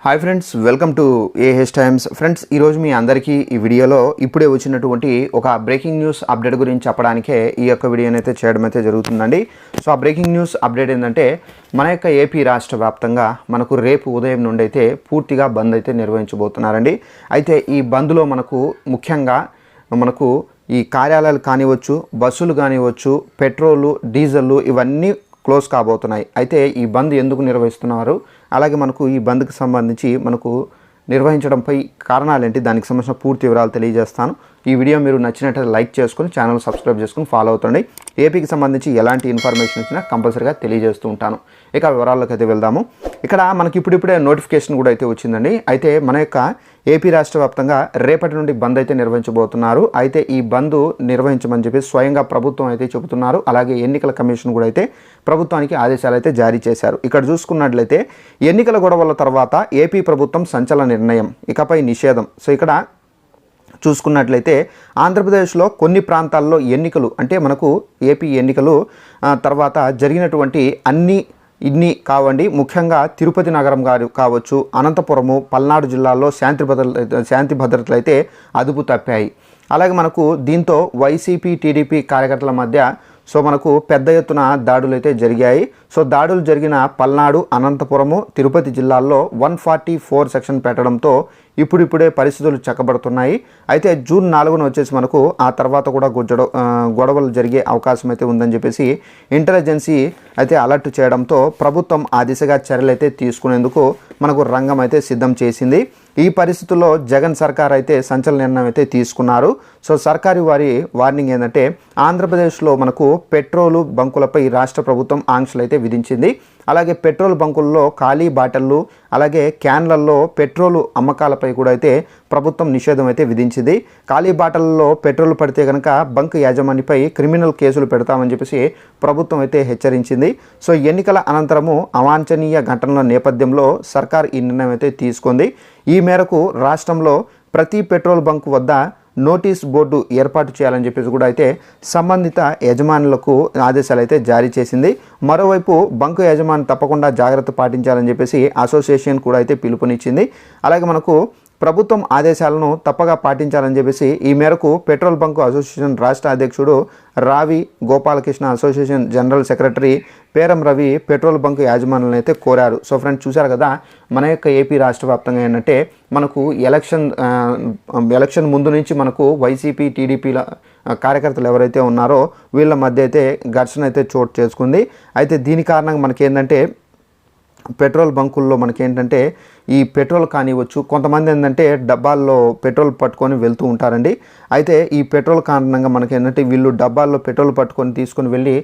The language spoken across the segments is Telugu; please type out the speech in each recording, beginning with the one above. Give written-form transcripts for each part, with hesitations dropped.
Hi friends, welcome to AH times. Friends, ఈరోజు మీ అందరికీ ఈ వీడియోలో ఇప్పుడే వచ్చినటువంటి ఒక బ్రేకింగ్ న్యూస్ అప్డేట్ గురించి చెప్పడానికే ఈ యొక్క వీడియోని అయితే చేయడం అయితే జరుగుతుందండి. సో ఆ బ్రేకింగ్ న్యూస్ అప్డేట్ ఏంటంటే మన యొక్క ఏపీ రాష్ట్ర వ్యాప్తంగా మనకు రేపు ఉదయం నుండి అయితే పూర్తిగా బంద్ అయితే నిర్వహించబోతున్నారండి. అయితే ఈ బంద్లో ముఖ్యంగా ఈ కార్యాలయాలు కానివచ్చు, బస్సులు కానివచ్చు, పెట్రోలు, డీజిల్ ఇవన్నీ క్లోజ్ కాబోతున్నాయి. అయితే ఈ బంద్ ఎందుకు నిర్వహిస్తున్నారు, అలాగే ఈ బంద్కి సంబంధించి నిర్వహించడంపై కారణాలు ఏంటి, దానికి సంబంధించిన పూర్తి వివరాలు తెలియజేస్తాను. ఈ వీడియో మీరు నచ్చినట్లయితే లైక్ చేసుకొని ఛానల్ సబ్స్క్రైబ్ చేసుకొని ఫాలో అవుతండి. ఏపీకి సంబంధించి ఎలాంటి ఇన్ఫర్మేషన్ ఇచ్చినా కంపల్సరీగా తెలియజేస్తూ ఉంటాను. ఇక వివరాల్లోకి అయితే వెళ్దాము. ఇక్కడ ఇప్పుడిప్పుడే నోటిఫికేషన్ కూడా అయితే వచ్చిందండి. అయితే మన యొక్క ఏపీ రాష్ట్ర వ్యాప్తంగా రేపటి నుండి బంద్ అయితే నిర్వహించబోతున్నారు. అయితే ఈ బంద్ నిర్వహించమని చెప్పి స్వయంగా ప్రభుత్వం అయితే చెబుతున్నారు. అలాగే ఎన్నికల కమిషన్ కూడా అయితే ప్రభుత్వానికి ఆదేశాలు అయితే జారీ చేశారు. ఇక్కడ చూసుకున్నట్లయితే ఎన్నికల గొడవల తర్వాత ఏపీ ప్రభుత్వం సంచలన నిర్ణయం, ఇకపై నిషేధం. సో ఇక్కడ చూసుకున్నట్లయితే ఆంధ్రప్రదేశ్లో కొన్ని ప్రాంతాల్లో ఎన్నికలు అంటే ఏపీ ఎన్నికలు తర్వాత జరిగినటువంటి ఇన్ని కావండి. ముఖ్యంగా తిరుపతి నగరం కావచ్చు, అనంతపురము, పల్నాడు జిల్లాల్లో శాంతి భద్రతలు అయితే అదుపు తప్పాయి. అలాగే దీంతో వైసీపీ టీడీపీ కార్యకర్తల మధ్య పెద్ద ఎత్తున దాడులు అయితే జరిగాయి. సో దాడులు జరిగిన పల్నాడు, అనంతపురము, తిరుపతి జిల్లాల్లో 144 సెక్షన్ పెట్టడంతో ఇప్పుడిప్పుడే పరిస్థితులు చక్కబడుతున్నాయి. అయితే జూన్ 4న వచ్చేసి ఆ తర్వాత కూడా గొడవలు జరిగే అవకాశం అయితే ఉందని చెప్పేసి ఇంటెలిజెన్సీ అయితే అలర్ట్ చేయడంతో ప్రభుత్వం ఆ దిశగా చర్యలు అయితే తీసుకునేందుకు రంగం అయితే సిద్ధం చేసింది. ఈ పరిస్థితుల్లో జగన్ సర్కార్ అయితే సంచలన నిర్ణయం అయితే తీసుకున్నారు. సో సర్కారు వారి వార్నింగ్ ఏంటంటే ఆంధ్రప్రదేశ్లో పెట్రోలు బంకులపై రాష్ట్ర ప్రభుత్వం ఆంక్షలు అయితే విధించింది. అలాగే పెట్రోల్ బంకుల్లో ఖాళీ బాటిళ్ళు, అలాగే క్యాన్లలో పెట్రోలు అమ్మకాలపై కూడా అయితే ప్రభుత్వం నిషేధం అయితే విధించింది. ఖాళీ బాటిల్లో పెట్రోల్ పడితే కనుక బంక్ యాజమాన్యపై క్రిమినల్ కేసులు పెడతామని చెప్పేసి ప్రభుత్వం అయితే హెచ్చరించింది. సో ఎన్నికల అనంతరము అవాంఛనీయ ఘటనల నేపథ్యంలో సర్కార్ ఈ నిర్ణయం అయితే తీసుకుంది. ఈ మేరకు రాష్ట్రంలో ప్రతి పెట్రోల్ బంక్ వద్ద నోటీస్ బోర్డు ఏర్పాటు చేయాలని చెప్పేసి కూడా అయితే సంబంధిత యజమానులకు ఆదేశాలు అయితే జారీ చేసింది. మరోవైపు బంకు యజమాని తప్పకుండా జాగ్రత్త పాటించాలని చెప్పేసి అసోసియేషన్ కూడా అయితే పిలుపునిచ్చింది. అలాగే ప్రభుత్వం ఆదేశాలను తప్పగా పాటించాలని చెప్పేసి ఈ మేరకు పెట్రోల్ బంకు అసోసియేషన్ రాష్ట్ర అధ్యక్షుడు Ravi Gopalakrishna, association general secretary Peram Ravi petrol bunk యాజమాన్యాలను అయితే కోరారు. సో ఫ్రెండ్స్, చూశారు కదా, మన యొక్క ఏపీ రాష్ట్ర వ్యాప్తంగా ఏంటంటే ఎలక్షన్ ముందు నుంచి వైసీపీ టీడీపీల కార్యకర్తలు ఎవరైతే ఉన్నారో వీళ్ళ మధ్య అయితే ఘర్షణ అయితే చోటు చేసుకుంది. అయితే దీని కారణంగా ఏంటంటే పెట్రోల్ బంకుల్లో ఈ పెట్రోల్ కానివచ్చు, కొంతమంది ఏంటంటే డబ్బాల్లో పెట్రోల్ పట్టుకొని వెళ్తూ ఉంటారండి. అయితే ఈ పెట్రోల్ కారణంగా వీళ్ళు డబ్బాల్లో పెట్రోల్ పట్టుకొని తీసుకొని వెళ్ళి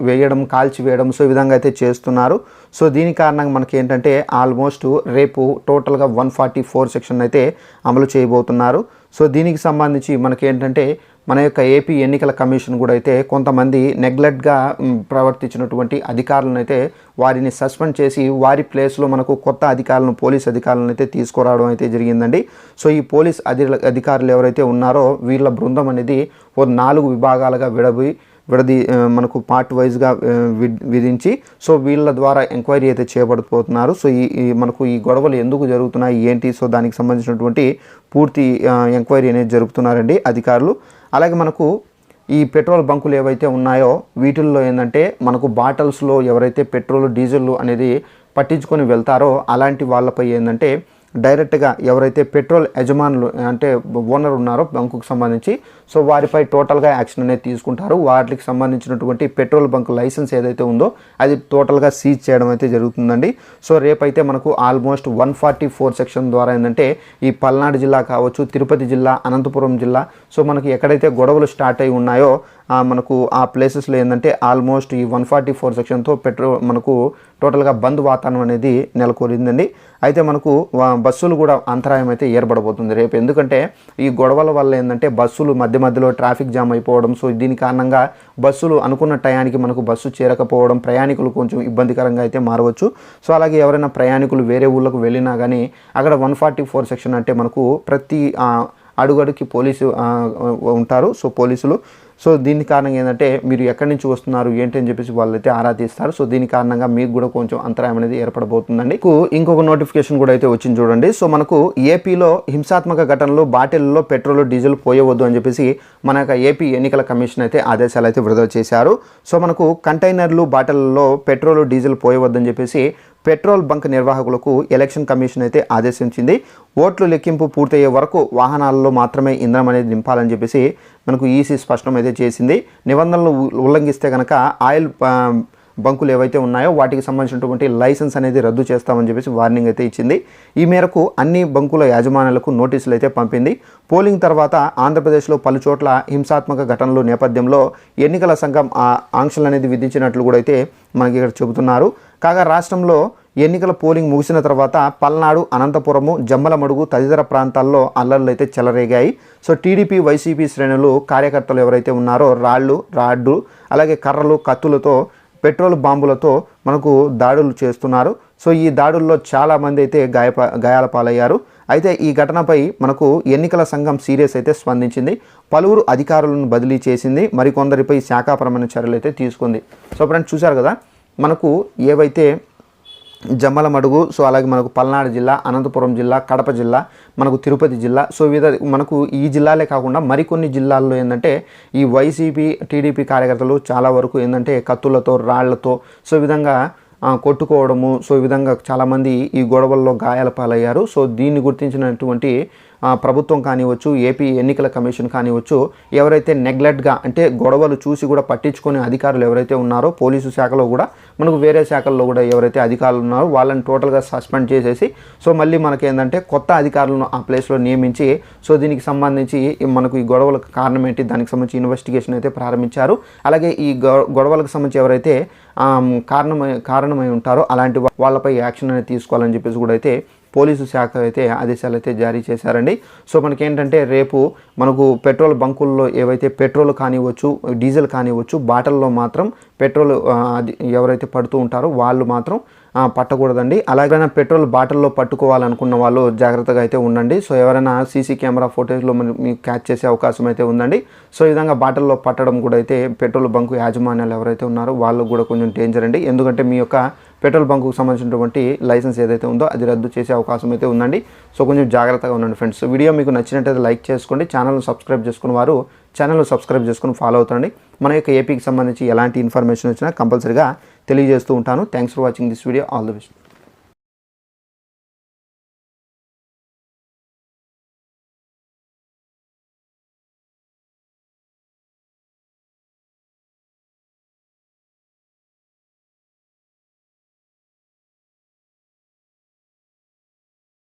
వేయడం, కాల్చి వేయడం, సో ఈ విధంగా అయితే చేస్తున్నారు. సో దీని కారణంగా ఆల్మోస్ట్ రేపు టోటల్గా 144 సెక్షన్ అయితే అమలు చేయబోతున్నారు. సో దీనికి సంబంధించి మన యొక్క ఏపీ ఎన్నికల కమిషన్ కూడా అయితే కొంతమంది నెగ్లెక్ట్గా ప్రవర్తించినటువంటి అధికారులను అయితే వారిని సస్పెండ్ చేసి వారి ప్లేస్లో కొత్త అధికారులను, పోలీస్ అధికారులను అయితే తీసుకురావడం అయితే జరిగిందండి. సో ఈ పోలీస్ అధికారులు ఎవరైతే ఉన్నారో వీళ్ళ బృందం అనేది 4 విభాగాలుగా విడది పార్ట్ వైజ్గా విధించి సో వీళ్ళ ద్వారా ఎంక్వైరీ అయితే చేయబడిపోతున్నారు. సో ఈ గొడవలు ఎందుకు జరుగుతున్నాయి ఏంటి, సో దానికి సంబంధించినటువంటి పూర్తి ఎంక్వైరీ అనేది జరుపుతున్నారండి అధికారులు. అలాగే ఈ పెట్రోల్ బంకులు ఏవైతే ఉన్నాయో వీటిల్లో ఏంటంటే బాటిల్స్లో ఎవరైతే పెట్రోల్, డీజిల్ అనేది పట్టించుకొని వెళ్తారో అలాంటి వాళ్ళపై ఏంటంటే డైరెక్ట్గా ఎవరైతే పెట్రోల్ యజమానులు అంటే ఓనర్ ఉన్నారో బంకుకు సంబంధించి సో వారిపై టోటల్గా యాక్షన్ అనేది తీసుకుంటారు. వాటికి సంబంధించినటువంటి పెట్రోల్ బంక్ లైసెన్స్ ఏదైతే ఉందో అది టోటల్గా సీజ్ చేయడం అయితే జరుగుతుందండి. సో రేపైతే ఆల్మోస్ట్ 144 సెక్షన్ ద్వారా ఏంటంటే ఈ పల్నాడు జిల్లా కావచ్చు, తిరుపతి జిల్లా, అనంతపురం జిల్లా, సో ఎక్కడైతే గొడవలు స్టార్ట్ అయి ఉన్నాయో ఆ ప్లేసెస్లో ఏంటంటే ఆల్మోస్ట్ ఈ 144 సెక్షన్తో టోటల్గా బంద్ వాతావరణం అనేది నెలకొరిందండి. అయితే బస్సులు కూడా అంతరాయం అయితే ఏర్పడబోతుంది రేపు. ఎందుకంటే ఈ గొడవల వల్ల ఏంటంటే బస్సులు మధ్యలో ట్రాఫిక్ జామ్ అయిపోవడం, సో దీని కారణంగా బస్సులు అనుకున్న టయానికి బస్సు చేరకపోవడం, ప్రయాణికులు కొంచెం ఇబ్బందికరంగా అయితే మారవచ్చు. సో అలాగే ఎవరైనా ప్రయాణికులు వేరే ఊళ్ళకు వెళ్ళినా కానీ అక్కడ 144 సెక్షన్ అంటే ప్రతి అడుగడుకి పోలీసు ఉంటారు. సో పోలీసులు సో దీని కారణంగా ఏంటంటే మీరు ఎక్కడి నుంచి వస్తున్నారు ఏంటి అని చెప్పేసి వాళ్ళైతే ఆరా తీస్తారు. సో దీని కారణంగా మీకు కూడా కొంచెం అంతరాయం అనేది ఏర్పడబోతుందండి. ఇంకొక నోటిఫికేషన్ కూడా అయితే వచ్చింది చూడండి. సో మనకు ఏపీలో హింసాత్మక ఘటనలు బాటిల్లో పెట్రోల్ డీజిల్ పోయవద్దు అని చెప్పేసి మన యొక్క ఏపీ ఎన్నికల కమిషన్ అయితే ఆదేశాలు అయితే విడుదల చేశారు. సో మనకు కంటైనర్లు బాటిల్లో పెట్రోల్ డీజిల్ పోయవద్దు అని చెప్పేసి పెట్రోల్ బంక్ నిర్వాహకులకు ఎలక్షన్ కమిషన్ అయితే ఆదేశించింది. ఓట్లు లెక్కింపు పూర్తయ్యే వరకు వాహనాల్లో మాత్రమే ఇంధనం అనేది నింపాలని చెప్పేసి మనకు ఈసీ స్పష్టం అయితే చేసింది. నిబంధనలు ఉల్లంఘిస్తే కనుక ఆయిల్ బంకులు ఏవైతే ఉన్నాయో వాటికి సంబంధించినటువంటి లైసెన్స్ అనేది రద్దు చేస్తామని చెప్పేసి వార్నింగ్ అయితే ఇచ్చింది. ఈ మేరకు అన్ని బంకుల యాజమాన్యాలకు నోటీసులు అయితే పంపింది. పోలింగ్ తర్వాత ఆంధ్రప్రదేశ్లో పలు చోట్ల హింసాత్మక ఘటనలు నేపథ్యంలో ఎన్నికల సంఘం ఆంక్షలు అనేది విధించినట్లు కూడా అయితే మనకి ఇక్కడ చెబుతున్నారు. కాగా రాష్ట్రంలో ఎన్నికల పోలింగ్ ముగిసిన తర్వాత పల్నాడు, అనంతపురము, జమ్మలమడుగు తదితర ప్రాంతాల్లో అల్లర్లు అయితే చెలరేగాయి. సో టీడీపీ, వైసీపీ శ్రేణులు కార్యకర్తలు ఎవరైతే ఉన్నారో రాడ్లు అలాగే కర్రలు, కత్తులతో, పెట్రోల్ బాంబులతో మనకు దాడులు చేస్తున్నారు. సో ఈ దాడుల్లో చాలామంది అయితే గాయాల పాలయ్యారు. అయితే ఈ ఘటనపై మనకు ఎన్నికల సంఘం సీరియస్ అయితే స్పందించింది. పలువురు అధికారులను బదిలీ చేసింది. మరికొందరిపై శాఖాపరమైన చర్యలు అయితే తీసుకుంది. సో ఫ్రెండ్స్ చూశారు కదా, మనకు ఏవైతే జమ్మలమడుగు, సో అలాగే మనకు పల్నాడు జిల్లా, అనంతపురం జిల్లా, కడప జిల్లా, మనకు తిరుపతి జిల్లా, సో మనకు ఈ జిల్లాలే కాకుండా మరికొన్ని జిల్లాల్లో ఏంటంటే ఈ వైసీపీ, టీడీపీ కార్యకర్తలు చాలా వరకు ఏంటంటే కత్తులతో, రాళ్లతో సో ఈ విధంగా కొట్టుకోవడము, సో ఈ విధంగా చాలామంది ఈ గొడవల్లో గాయాల పాలయ్యారు. సో దీన్ని గుర్తించినటువంటి ప్రభుత్వం కానివచ్చు, ఏపీ ఎన్నికల కమిషన్ కానివచ్చు, ఎవరైతే నెగ్లెక్ట్గా అంటే గొడవలు చూసి కూడా పట్టించుకునే అధికారులు ఎవరైతే ఉన్నారో పోలీసు శాఖలో కూడా మనకు వేరే శాఖల్లో కూడా ఎవరైతే అధికారులు ఉన్నారో వాళ్ళని టోటల్గా సస్పెండ్ చేసేసి సో మళ్ళీ మనకి ఏంటంటే కొత్త అధికారులను ఆ ప్లేస్లో నియమించి సో దీనికి సంబంధించి మనకు ఈ గొడవలకు కారణం ఏంటి దానికి సంబంధించి ఇన్వెస్టిగేషన్ అయితే ప్రారంభించారు. అలాగే ఈ గొడవలకు సంబంధించి ఎవరైతే కారణమై ఉంటారో అలాంటి వాళ్ళపై యాక్షన్ అనేది తీసుకోవాలని చెప్పేసి కూడా అయితే పోలీసు శాఖ అయితే ఆదేశాలు అయితే జారీ చేశారండి. సో మనకేంటంటే రేపు మనకు పెట్రోల్ బంకుల్లో ఏవైతే పెట్రోల్ కానివ్వచ్చు, డీజిల్ కానివ్వచ్చు, బాటిల్లో మాత్రం పెట్రోల్ ఎవరైతే పడుతూ ఉంటారో వాళ్ళు మాత్రం పట్టకూడదండి. అలాగే పెట్రోల్ బాటిల్లో పట్టుకోవాలనుకున్న వాళ్ళు జాగ్రత్తగా అయితే ఉండండి. సో ఎవరైనా సీసీ కెమెరా ఫోటేజ్లో మీకు క్యాచ్ చేసే అవకాశం అయితే ఉందండి. సో ఈ విధంగా బాటిల్లో పట్టడం కూడా అయితే పెట్రోల్ బంకు యాజమాన్యాలు ఎవరైతే ఉన్నారో వాళ్ళు కూడా కొంచెం డేంజర్ అండి. ఎందుకంటే మీ యొక్క పెట్రోల్ బంకుకు సంబంధించినటువంటి లైసెన్స్ ఏదైతే ఉందో అది రద్దు చేసే అవకాశం అయితే ఉందండి. సో కొంచెం జాగ్రత్తగా ఉండండి ఫ్రెండ్స్. వీడియో మీకు నచ్చినట్టయితే లైక్ చేసుకోండి. ఛానల్ను సబ్స్క్రైబ్ చేసుకున్న వారు ఛానల్ను సబ్స్క్రైబ్ చేసుకుని ఫాలో అవుతాండి. మన యొక్క ఏపీకి సంబంధించి ఎలాంటి ఇన్ఫర్మేషన్ వచ్చినా కంపల్సరీగా తెలియజేస్తూ ఉంటాను. Thanks for watching this video. All the best.